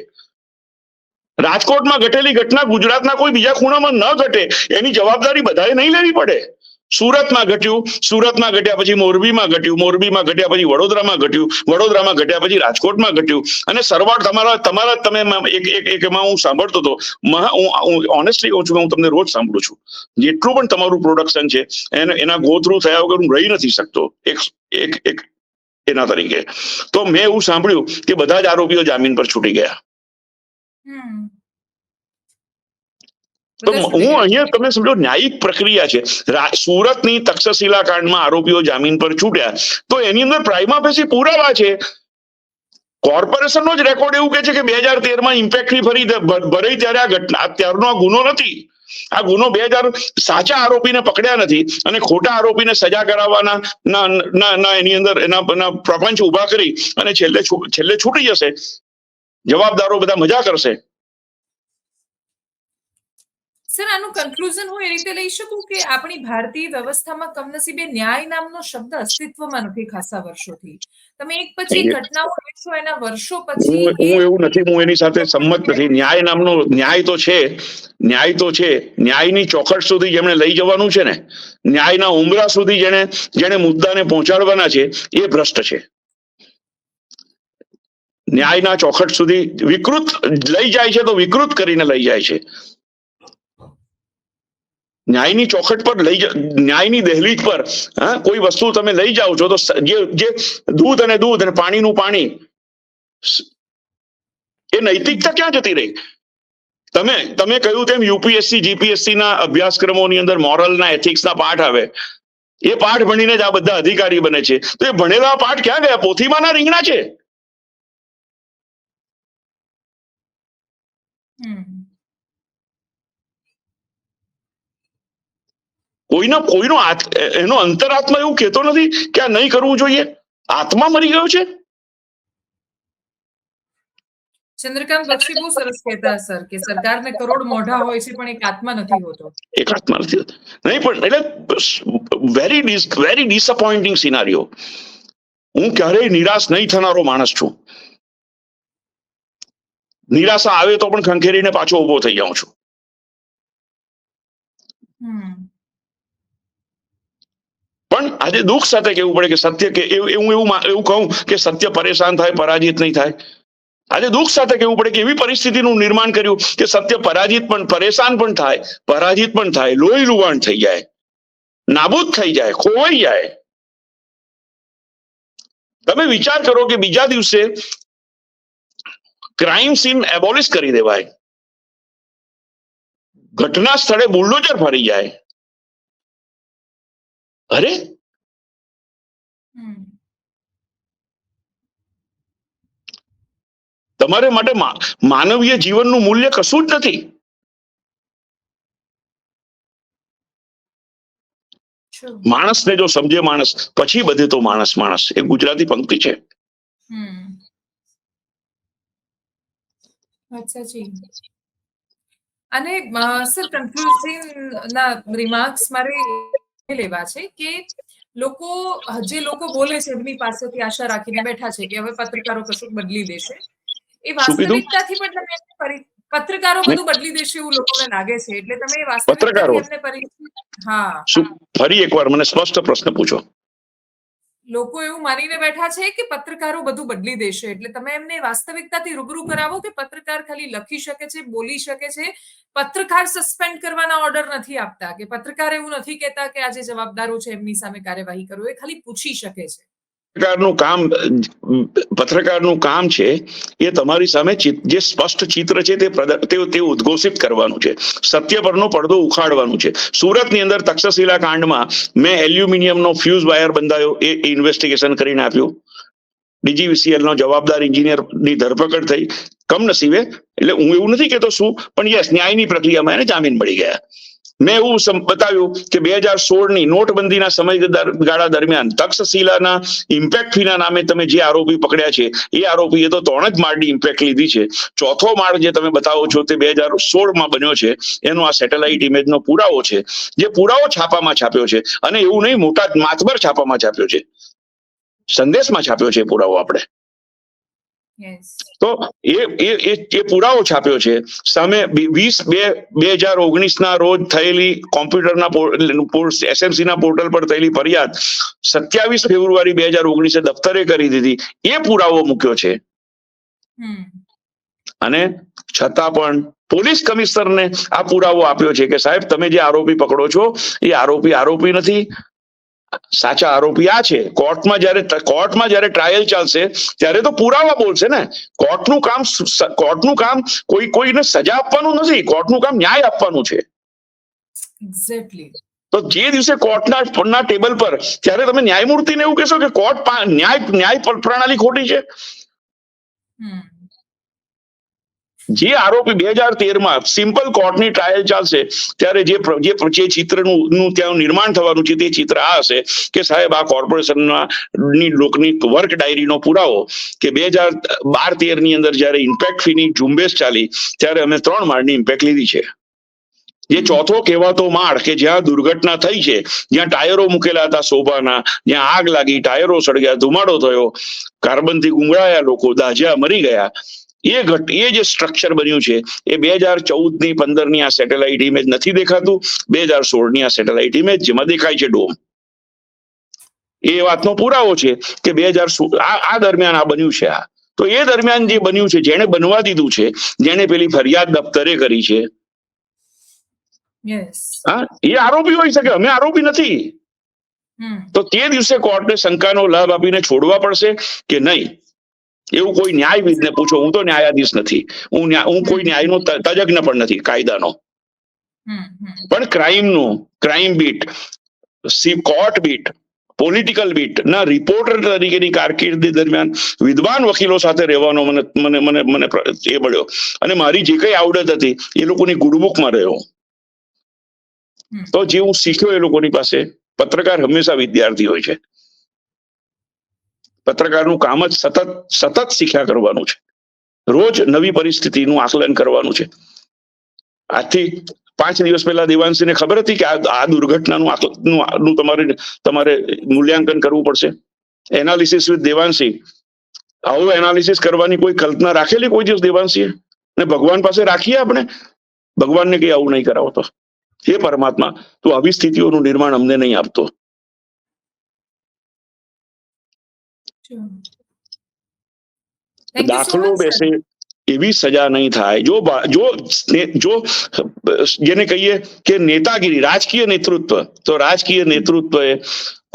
રાજકોટમાં ઘટેલી ઘટના ગુજરાતના કોઈ બીજા ખૂણામાં ન ઘટે એની જવાબદારી બધાએ નહીં લેવી પડે. સુરતમાં ઘટ્યા પછી મોરબીમાં ઘટ્યા પછી વડોદરામાં ઘટ્યા પછી રાજકોટમાં ઘટ્યું, અને સરવાળ તમારા તમે એમાં હું સાંભળતો હતો. હું ઓનેસ્ટલી કહું છું કે હું તમને રોજ સાંભળું છું. જેટલું પણ તમારું પ્રોડક્શન છે એના ગો થ્રુ થયા વગર હું રહી નથી શકતો એક એના તરીકે. તો મેં એવું સાંભળ્યું કે બધા જ આરોપીઓ જામીન પર છૂટી ગયા. તો હું અહીંયા તમે સમજો ન્યાયિક પ્રક્રિયા છે. સુરતની તક્ષશિલા કાંડમાં આરોપીઓ જામીન પર છૂટ્યા તો એની અંદર પ્રાઇમા ફેસી પુરાવા છે. કોર્પોરેશનનો જ રેકોર્ડ એવું કહે છે કે 2013માં ઇમ્પેક્ટ ફી ફરી ભરાઈ ત્યારે આ ઘટના ત્યારનો આ ગુનો નથી. આ ગુનો 2000 સાચા આરોપીને પકડ્યા નથી અને ખોટા આરોપીને સજા કરાવવાના એની અંદર એના પ્રપંચ ઉભા કરી અને છેલ્લે છૂટી જશે. જવાબદારો બધા મજા કરશે. સર, આનું કન્ક્લુઝન હું એ રીતે લઈ શકું કે આપણી ભારતીય વ્યવસ્થામાં કમનસીબે ન્યાય નામનો શબ્દ અસ્તિત્વમાં નથી ખાસા વર્ષોથી. તમે એક પછી ઘટનાઓ જોશો એના વર્ષો પછી. હું એવું નથી, હું એની સાથે સંમત નથી. ન્યાય તો છે. ન્યાયની ચોખટ સુધી જેમણે લઈ જવાનું છે ને, ન્યાયના ઉંબરા સુધી જેણે મુદ્દાને પહોંચાડવાના છે એ ભ્રષ્ટ છે. ન્યાયના ચોખટ સુધી વિકૃત લઈ જાય છે તો વિકૃત કરીને લઈ જાય છે. ન્યાયની ચોખટ પર ન્યાયની દહેલીજ પર કોઈ વસ્તુ તમે લઈ જાઓ છો તો જે દૂધ અને પાણીનું પાણી, એ નૈતિકતા ક્યાં જતી રહી? તમે કહ્યું તેમ યુપીએસસી જીપીએસસી ના અભ્યાસક્રમોની અંદર મોરલના એથિક્સના પાઠ આવે. એ પાઠ ભણીને જ આ બધા અધિકારી બને છે. તો એ ભણેલા પાઠ ક્યાં ગયા? પોથીમાંના રીંગણા છે. કોઈનો એનો અંતરાત્મા એવું કહેતો નથી કે આ નહીં કરવું જોઈએ. આત્મા મરી ગયો છે. ચંદ્રકાંત બક્ષી બહુ સરસ કહેતા સર કે સરકારને કરોડ મોઢા હોય છે પણ એક આત્મા નથી હોતો. નહીં પણ એટલે વેરી ડિસઅપોઇન્ટિંગ સિનારીઓ. હું ક્યારેય નિરાશ નહીં થનારો માણસ છું. નિરાશા આવે તો પણ ખંખેરીને પાછો ઉભો થઈ જાઉં છું. પણ આજે દુઃખ સાથે કહેવું પડે કે સત્ય કે એવું કહું કે સત્ય પરેશાન થાય, પરાજિત નહીં થાય. આજે દુઃખ સાથે કહેવું પડે કે એવી પરિસ્થિતિનું નિર્માણ કર્યું કે સત્ય પરેશાન પણ થાય, પરાજિત પણ થાય, લોહી લુહાણ થઈ જાય, નાબૂદ થઈ જાય, ખોવાઈ જાય. તમે વિચાર કરો કે બીજા દિવસે ક્રાઇમ સીન એબોલિશ કરી દેવાય, ઘટના સ્થળે બુલડોઝર ફરી જાય. અરે તમારે માટે માનવીય જીવનનું મૂલ્ય કશું જ નથી. માણસને જો સમજે માણસ, પછી બધે તો માણસ. એ ગુજરાતી પંક્તિ છે. અને સર, કન્ક્લુઝન ના રિમાર્ક્સ મારે લેવા છે કે જે લોકો બોલે છે એમની પાસેથી આશા રાખીને બેઠા છે કે હવે પત્રકારો કશું બદલી દેશે. એ વાસ્તવિકતાથી પણ તમે પત્રકારો બધું બદલી દેશે એવું લોકોને લાગે છે. એટલે તમે એ વાસ્તવિકતાથી એમને પરિચિત. ફરી એકવાર મને સ્પષ્ટ પ્રશ્ન પૂછો. લોકો એવું માનીને બેઠા છે કે પત્રકારો બધું બદલી દેશે, એટલે તમે એમને વાસ્તવિકતાથી રૂબરૂ કરાવો કે પત્રકાર ખાલી લખી શકે છે, બોલી શકે છે. પત્રકાર સસ્પેન્ડ કરવાના ઓર્ડર નથી આપતા, કે પત્રકાર એવું નથી કહેતા કે આ જે જવાબદારો છે એમની સામે કાર્યવાહી કરો. એ ખાલી પૂછી શકે છે. પત્રકારનું કામ છે એ તમારી સામે જે સ્પષ્ટ ચિત્ર છે તે ઉદ્ઘોષિત કરવાનું છે, સત્ય પરનો પડદો ઉખાડવાનું છે. સુરતની અંદર તક્ષશિલા કાંડમાં મેં એલ્યુમિનિયમનો ફ્યુઝ વાયર બંધાયો એ ઇન્વેસ્ટિગેશન કરીને આપ્યું. DGVCL નો જવાબદાર એન્જિનિયરની ધરપકડ થઈ. કમનસીબે, એટલે હું એવું નથી કહેતો શું, પણ યસ, ન્યાયની પ્રક્રિયામાં એને જામીન મળી ગયા. મેં એવું બતાવ્યું કે 2016ની નોટબંધીના સમયગાળા દરમિયાન તક્ષશિલાના ઇમ્પેક્ટ ફીના નામે તમે જે આરોપી પકડ્યા છે એ આરોપીએ તો 3 જ માળની ઇમ્પેક્ટ લીધી છે. ચોથો માળ જે તમે બતાવો છો તે 2016માં બન્યો છે. એનો આ સેટેલાઇટ ઇમેજનો પુરાવો છે, જે પુરાવો છાપામાં છાપ્યો છે. અને એવું નહીં, મોટા માતબર છાપામાં છાપ્યો છે, સંદેશમાં છાપ્યો છે પુરાવો આપણે. તો એ પુરાવો છાપ્યો છે. સામે 20/2/2019 રોજ થયેલી કોમ્પ્યુટરના SMC ના પોર્ટલ પર થયેલી ફરિયાદ 27 ફેબ્રુઆરી 2019 દફતરે કરી દીધી, એ પુરાવો મૂક્યો છે. અને છતાં પણ પોલીસ કમિશનરને આ પુરાવો આપ્યો છે કે સાહેબ, તમે જે આરોપી પકડો છો એ આરોપી નથી, સાચા આરોપી આ છે. કોર્ટમાં જ્યારે ટ્રાયલ ચાલશે ત્યારે તો પુરાવા બોલશે ને. કોર્ટનું કામ કોઈને સજા આપવાનું નથી, કોર્ટનું કામ ન્યાય આપવાનું છે. એક્ઝેક્ટલી. તો જે દિવસે કોર્ટના ટેબલ પર ત્યારે તમે ન્યાયમૂર્તિને એવું કહેશો કે કોર્ટ ન્યાય પ્રણાલી ખોટી છે. જે આરોપી 2013માં સિમ્પલ કોર્ટની ટ્રાયલ ચાલશે ત્યારે જે ચિત્રનું ત્યાં નિર્માણ થવાનું છે તે ચિત્ર આ હશે કે સાહેબ, આ કોર્પોરેશનની લોકની વર્ક ડાયરીનો પુરાવો કે 2012-13ની અંદર જ્યારે ઇમ્પેક્ટ ફીની ઝુંબેશ ચાલી ત્યારે અમે 3 માળની ઇમ્પેક્ટ લીધી છે. જે ચોથો કહેવાતો માળ કે જ્યાં દુર્ઘટના થઈ છે, જ્યાં ટાયરો મૂકેલા હતા સોભાના, જ્યાં આગ લાગી, ટાયરો સળગ્યા, ધુમાડો થયો, કાર્બનથી ગુંગળાયા લોકો, દાઝ્યા, મરી ગયા, એ જે સ્ટ્રક્ચર બન્યું છે એ 2014ની 15ની આ સેટેલાઇટ ઇમેજ નથી દેખાતું. 2016ની આ સેટેલાઇટ ઇમેજ જેમાં દેખાય છે ડોમ, એ વાતનો પુરાવો છે કે 2016 આ દરમિયાન આ બન્યું છે. તો એ દરમિયાન જે બન્યું છે, જેણે બનવા દીધું છે, જેણે પેલી ફરિયાદ દફતરે કરી છે, એ આરોપી હોઈ શકે, અમે આરોપી નથી. તો તે દિવસે કોર્ટને શંકાનો લાભ આપીને છોડવા પડશે કે નહીં, એવું કોઈ ન્યાયવિદને પૂછો. હું તો ન્યાયાધીશ નથી, હું કોઈ ન્યાયનો તજજ્ઞ પણ નથી કાયદાનો, પણ crime bit, court bit, political bit ના રિપોર્ટર તરીકેની કારકિર્દી દરમિયાન વિદ્વાન વકીલો સાથે રહેવાનો મને એ મળ્યો. અને મારી જે કઈ આવડત હતી એ લોકોની ગુડબુકમાં રહ્યો. તો જે હું શીખ્યો એ લોકોની પાસે. પત્રકાર હંમેશા વિદ્યાર્થી હોય છે. પત્રકારનું કામ જ સતત શીખ્યા કરવાનું છે, રોજ નવી પરિસ્થિતિનું આકલન કરવાનું છે. આજથી 5 દિવસ પહેલા દેવાંશીને ખબર હતી કે આ દુર્ઘટનાનું તમારે મૂલ્યાંકન કરવું પડશે. Analysis with Devanshi. આવું એનાલિસિસ કરવાની કોઈ કલ્પના રાખેલી કોઈ દિવસ દેવાંશીએ? ને ભગવાન પાસે રાખીએ આપણે? ભગવાનને કઈ આવું નહીં કરાવતો. હે પરમાત્મા, તું આવી સ્થિતિઓનું નિર્માણ અમને નહીં આપતો. દાખલો બેસે એવી સજા નહીં થાય. જો જેને કહીએ કે નેતાગીરી, રાજકીય નેતૃત્વ, તો રાજકીય નેતૃત્વએ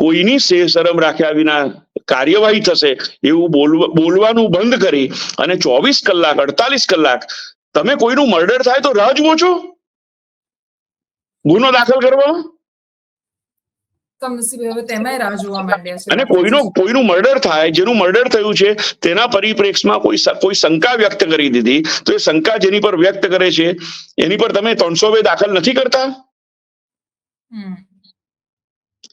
કોઈની શરમ રાખ્યા વિના કાર્યવાહી થશે એવું બોલવાનું બંધ કરી અને 24 કલાક 48 કલાક તમે કોઈનું મર્ડર થાય તો રાહ જુઓ છો ગુનો દાખલ કરવામાં? અને કોઈનું મર્ડર થાય, જેનું મર્ડર થયું છે તેના પરિપ્રેક્ષમાં કોઈ શંકા વ્યક્ત કરી દીધી, તો એ શંકા જેની પર વ્યક્ત કરે છે એની પર તમે 302 દાખલ નથી કરતા?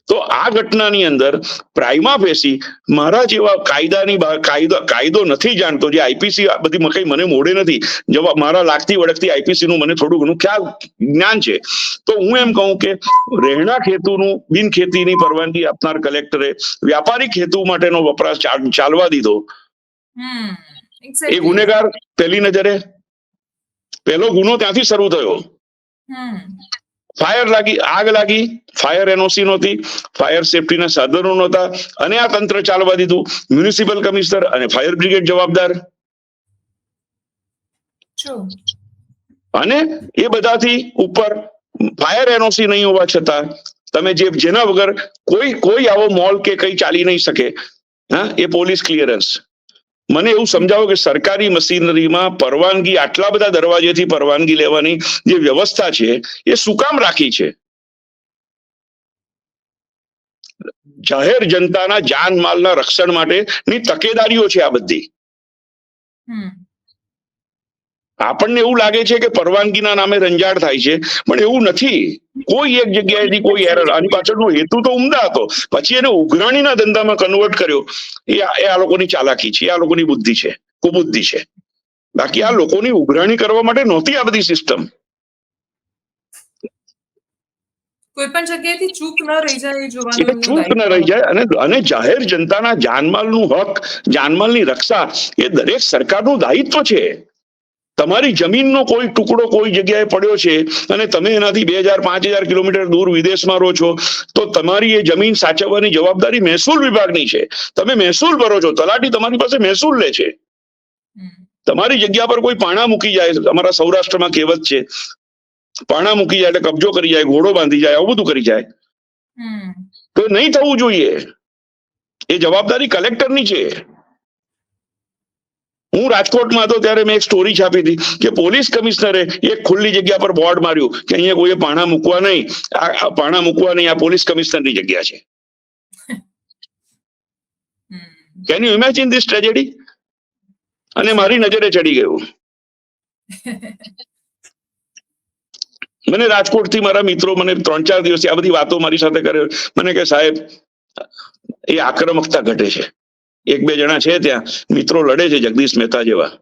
તો આ ઘટનાની અંદર પ્રાઇમા ફેસી મારા જેવા કાયદો નથી જાણતો, જે આઈપીસી બધી કઈ મને મોડે નથી, મારા લાગતી વળગતી આઈપીસી નું મને થોડું ઘણું જ્ઞાન છે, તો હું એમ કહું કે રહેણાંક હેતુનું બિનખેતીની પરવાનગી આપનાર કલેક્ટરે વ્યાપારિક હેતુ માટેનો વપરાશ ચાલવા દીધો. એ ગુનેગાર પહેલી નજરે પહેલો ગુનો ત્યાંથી શરૂ થયો. આગ લાગી, ફાયર એનઓસી નહોતી, ફાયર સેફટીના સાધનો નહોતા, અને આ તંત્ર ચાલવા દીધું. મ્યુનિસિપલ કમિશનર અને ફાયર બ્રિગેડ જવાબદાર. અને એ બધાથી ઉપર ફાયર એનઓસી નહીં હોવા છતાં તમે જેના વગર કોઈ આવો મોલ કે કઈ ચાલી નહીં શકે, હા, એ પોલીસ ક્લિયરન્સ. મને એવું સમજાવો કે સરકારી મશીનરીમાં પરવાનગી, આટલા બધા દરવાજેથી પરવાનગી લેવાની જે વ્યવસ્થા છે એ શું કામ રાખી છે? જાહેર જનતાના જાનમાલના રક્ષણ માટેની તકેદારીઓ છે આ બધી. આપણને એવું લાગે છે કે પરવાનગીના નામે રંજાડ થાય છે, પણ એવું નથી. કોઈ એક જગ્યાએથી કોઈ એરર, આની પાછળનો હેતુ તો ઉમદા હતો, પછી એને ઉઘરાણીના ધંધામાં કન્વર્ટ કર્યો. એ આ લોકોની ચાલાકી છે, આ લોકોની બુદ્ધિ છે, કુબુદ્ધિ છે. બાકી આ લોકોની ઉઘરાણી કરવા માટે નહોતી આ બધી સિસ્ટમ. કોઈ પણ જગ્યાએથી ચૂક ન રહી જાય એ જોવાનું, ચૂક ન રહી જાય. અને જાહેર જનતાના જાનમાલનું હક, જાનમાલની રક્ષા એ દરેક સરકારનું દાયિત્વ છે. તમારી જમીનનો કોઈ ટુકડો કોઈ જગ્યાએ પડ્યો છે અને તમે એનાથી 2000-5000 કિલોમીટર દૂર વિદેશમાં રહો છો, તો તમારી એ જમીન સાચવવાની જવાબદારી મહેસૂલ વિભાગની છે. તમે મહેસૂલ ભરો છો, તલાટી તમારી પાસે મહેસૂલ લે છે. તમારી જગ્યા પર કોઈ પાણા મૂકી જાય, અમારા સૌરાષ્ટ્રમાં કહેવત છે, પાણા મૂકી જાય એટલે કબજો કરી જાય, ઘોડો બાંધી જાય, આવું બધું કરી જાય. તો નહીં થવું જોઈએ. એ જવાબદારી કલેક્ટરની છે. હું રાજકોટમાં હતો ત્યારે મેં એક સ્ટોરી છાપી હતી કે પોલીસ કમિશનરે એક ખુલ્લી જગ્યા પર બોર્ડ માર્યું કે અહીંયા કોઈએ પાણા મૂકવા નહીં, આ પાણા મૂકવા નહીં, આ પોલીસ કમિશનરની જગ્યા છે. Can you imagine this tragedy? અને મારી નજરે ચડી ગયું. મને રાજકોટથી મારા મિત્રો મને 3-4 દિવસથી આ બધી વાતો મારી સાથે કરે. મને કે સાહેબ, એ આક્રમકતા ઘટે છે. 1-2 જણા છે ત્યાં મિત્રો લડે છે, જગદીશ મહેતા જેવા.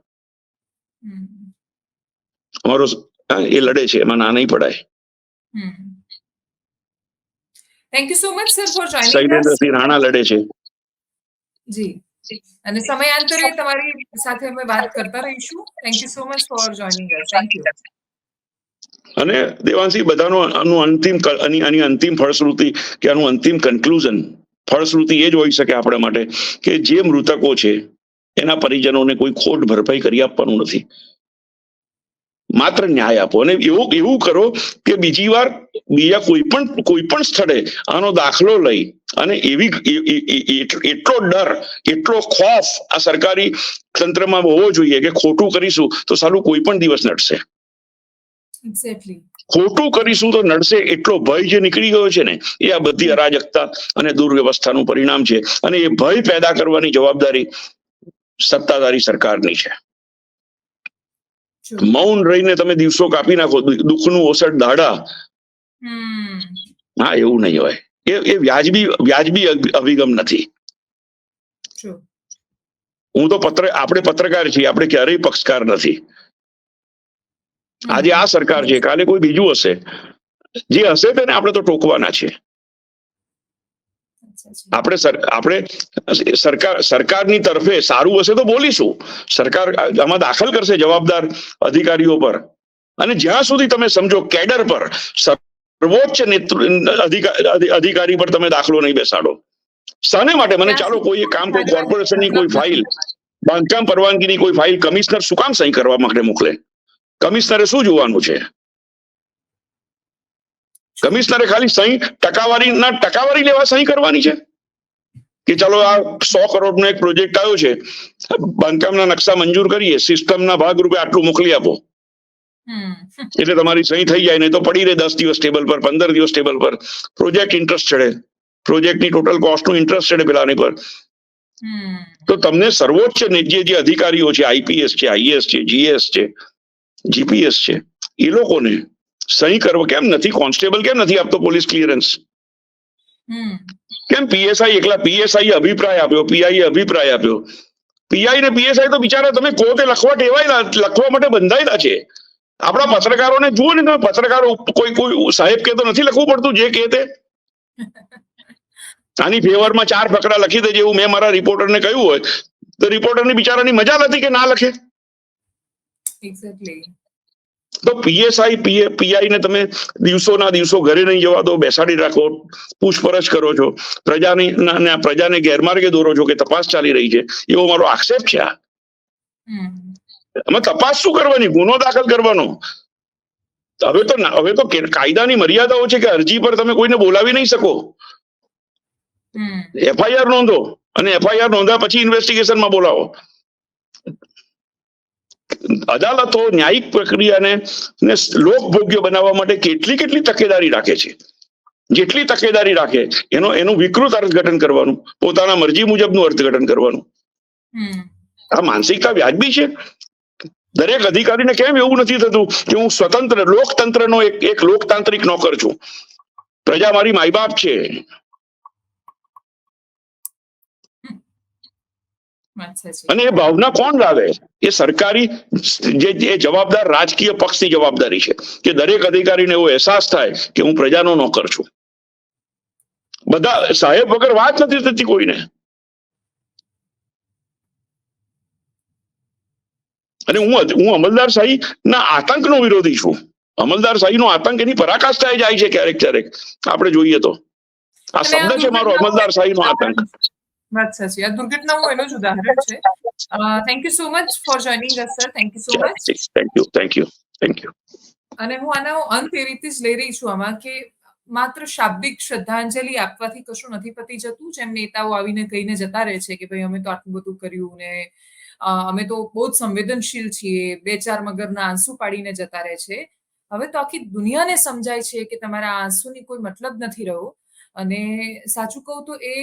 અમારો એ લડે છે, એમાં ના નહીં પડાય. Thank you so much sir for joining અસ. શૈલેન્દ્રસિંહ રાણા લડે છે. જી, અને સમયાંતરે તમારી સાથે અમે વાત કરતા રહીશું. Thank you so much for joining us. Thank you. અને દેવાંશી, બધાનું અંતિમ ફળશ્રુતિ કે આનું અંતિમ કન્ક્લુઝન, ફળશ્રુતિ એ જ હોઈ શકે આપણા માટે કે જે મૃતકો છે એના પરિજનોને કોઈ ખોટ ભરપાઈ કરી આપવાનું નથી. માત્ર ન્યાય આપો. અને એવું કરો કે બીજા કોઈ પણ સ્થળે આનો દાખલો લઈ અને એટલો ડર, એટલો ખોફ આ સરકારી તંત્રમાં હોવો જોઈએ કે ખોટું કરીશું તો સાલું કોઈ પણ દિવસ નડશે. ખોટું કરીશું તો નડશે, એટલો ભય જે નીકળી ગયો છે ને, એ આ બધી અરાજકતા અને દુર્વ્યવસ્થાનું પરિણામ છે. અને એ ભય પેદા કરવાની જવાબદારી સત્તાધારી સરકારની છે. મૌન રહીને તમે દિવસો કાપી નાખો, દુઃખનું ઓસડ દાડા. હા, એવું નહીં હોય. એ વ્યાજબી અભિગમ નથી. આપણે પત્રકાર છીએ, આપણે ક્યારેય પક્ષકાર નથી. આજે આ સરકાર છે, કાલે કોઈ બીજું હશે. જે હશે તેને આપણે તો ટોકવાના છે. આપણે સરકારની તરફે સારું હશે તો બોલીશું. સરકાર આમાં દાખલ કરશે જવાબદાર અધિકારીઓ પર. અને જ્યાં સુધી તમે સમજો કેડર પર, સર્વોચ્ચ અધિકારી પર તમે દાખલો નહીં બેસાડો. શાને માટે? મને ચાલો કોઈ કામ, કોઈ કોર્પોરેશનની કોઈ ફાઇલ, બાંધકામ પરવાનગીની કોઈ ફાઇલ કમિશનર શું કામ સહી કરવા માટે મોકલે? કમિશનરે શું જોવાનું છે? કમિશનરે ખાલી ટકાવારી લેવા સહી કરવાની છે કે ચાલો આ 100 કરોડનો એક પ્રોજેક્ટ આવ્યો છે, બાંધકામના નકશા મંજૂર કરીએ, સિસ્ટમના ભાગરૂપે આટલું મોકલી આપો એટલે તમારી સહી થઈ જાય. નહીં તો પડી રહે 10 દિવસ ટેબલ પર, 15 દિવસ ટેબલ પર. પ્રોજેક્ટ ઇન્ટરેસ્ટ ચડે, પ્રોજેક્ટની ટોટલ કોસ્ટનું ઇન્ટરેસ્ટ ચડે પેલાની પર. તો તમને સર્વોચ્ચ જે અધિકારીઓ છે, આઈપીએસ છે, આઈએસ છે, જીએસ છે, જીપીએસ છે, એ લોકોને સહી કરવા કેમ નથી? કોન્સ્ટેબલ કેમ નથી આપતો પોલીસ ક્લિયરન્સ? કેમ પીએસઆઈ એકલા? પીએસઆઈ અભિપ્રાય આપ્યો, પીઆઈ અભિપ્રાય આપ્યો. પીઆઈ ને પીએસઆઈ તો બિચારા તમે કહો તે લખવા માટે બંધાયેલા છે. આપણા પત્રકારોને જુઓ ને તમે, પત્રકારો કોઈ સાહેબ કે તો નથી લખવું પડતું જે કે તે. આની ફેવરમાં 4 ફકરા લખી દેજે એવું મેં મારા રિપોર્ટરને કહ્યું હોય તો રિપોર્ટરની બિચારાની મજા નથી કે ના લખે. તો પીએસઆઈ પીઆઈ ને તમે દિવસોના દિવસો ઘરે નહીં જવા દો, બેસાડી રાખો, પૂછપરછ કરો છો, પ્રજાને ગેરમાર્ગે દોરો છો કે તપાસ ચાલી રહી છે, એવો મારો આક્ષેપ છે. અમે તપાસ શું કરવાની, ગુનો દાખલ કરવાનો. હવે તો કાયદાની મર્યાદાઓ છે કે અરજી પર તમે કોઈને બોલાવી નહીં શકો. એફઆઈઆર નોંધો અને એફઆઈઆર નોંધ્યા પછી ઇન્વેસ્ટિગેશનમાં બોલાવો. અદાલતો ન્યાયિક પ્રક્રિયાને લોકભોગ્ય બનાવવા માટે કેટલી તકેદારી રાખે છે. જેટલી તકેદારી રાખે એનું વિકૃત અર્થઘટન કરવાનું, પોતાના મરજી મુજબનું અર્થઘટન કરવાનું. આ માનસિકતા વ્યાજબી છે? દરેક અધિકારીને કેમ એવું નથી થતું કે હું સ્વતંત્ર લોકતંત્રનો એક લોકતાંત્રિક નોકર છું, પ્રજા મારી માય બાપ છે? અને એ ભાવના કોણ લાવે? એ સરકારી જે જવાબદાર રાજકીય પક્ષની જવાબદારી છે કે દરેક અધિકારીને એવો અહેસાસ થાય કે હું પ્રજાનો નોકર છું. બધા સાહેબ વગર વાત નથી થતી કોઈને. અને હું અમલદારશાહી ના આતંકનો વિરોધી છું. અમલદારશાહીનો આતંક એની પરાકાષ્ઠાએ જાય છે ક્યારેક આપણે જોઈએ તો. આ શબ્દ છે મારો, અમલદારશાહીનો આતંક. વાત સાચી. આ દુર્ઘટના એનું જ ઉદાહરણ છે. Thank you so much for joining us sir. Thank you so much. Thank you. અને હું આનો અંત એ રીતે જ લઈ રહી છું આમાં કે માત્ર શાબ્દિક શ્રદ્ધાંજલિ આપવાથી કશું નથી પતી જતું. જેમ નેતાઓ આવીને કહીને જતા રહે છે કે ભાઈ અમે તો આટલું બધું કર્યું ને અમે તો બહુ જ સંવેદનશીલ છીએ, 2-4 મગરના આંસુ પાડીને જતા રહે છે. હવે તો આખી દુનિયાને સમજાય છે કે તમારા આંસુની કોઈ મતલબ નથી રહ્યો. અને સાચું કહું તો એ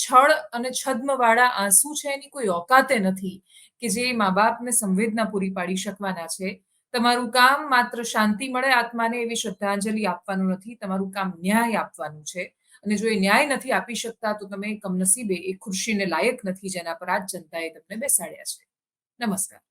છળ અને છદ્મવાળા આંસુ છે એની કોઈ ઓકાતે નથી કે જે મા બાપને સંવેદના પૂરી પાડી શકવાના છે. તમારું કામ માત્ર શાંતિ મળે આત્માને એવી શ્રદ્ધાંજલિ આપવાનું નથી, તમારું કામ ન્યાય આપવાનું છે. અને જો એ ન્યાય નથી આપી શકતા તો તમે કમનસીબે એ ખુરશીને લાયક નથી જેના પર આજ જનતાએ તમને બેસાડ્યા છે. નમસ્કાર.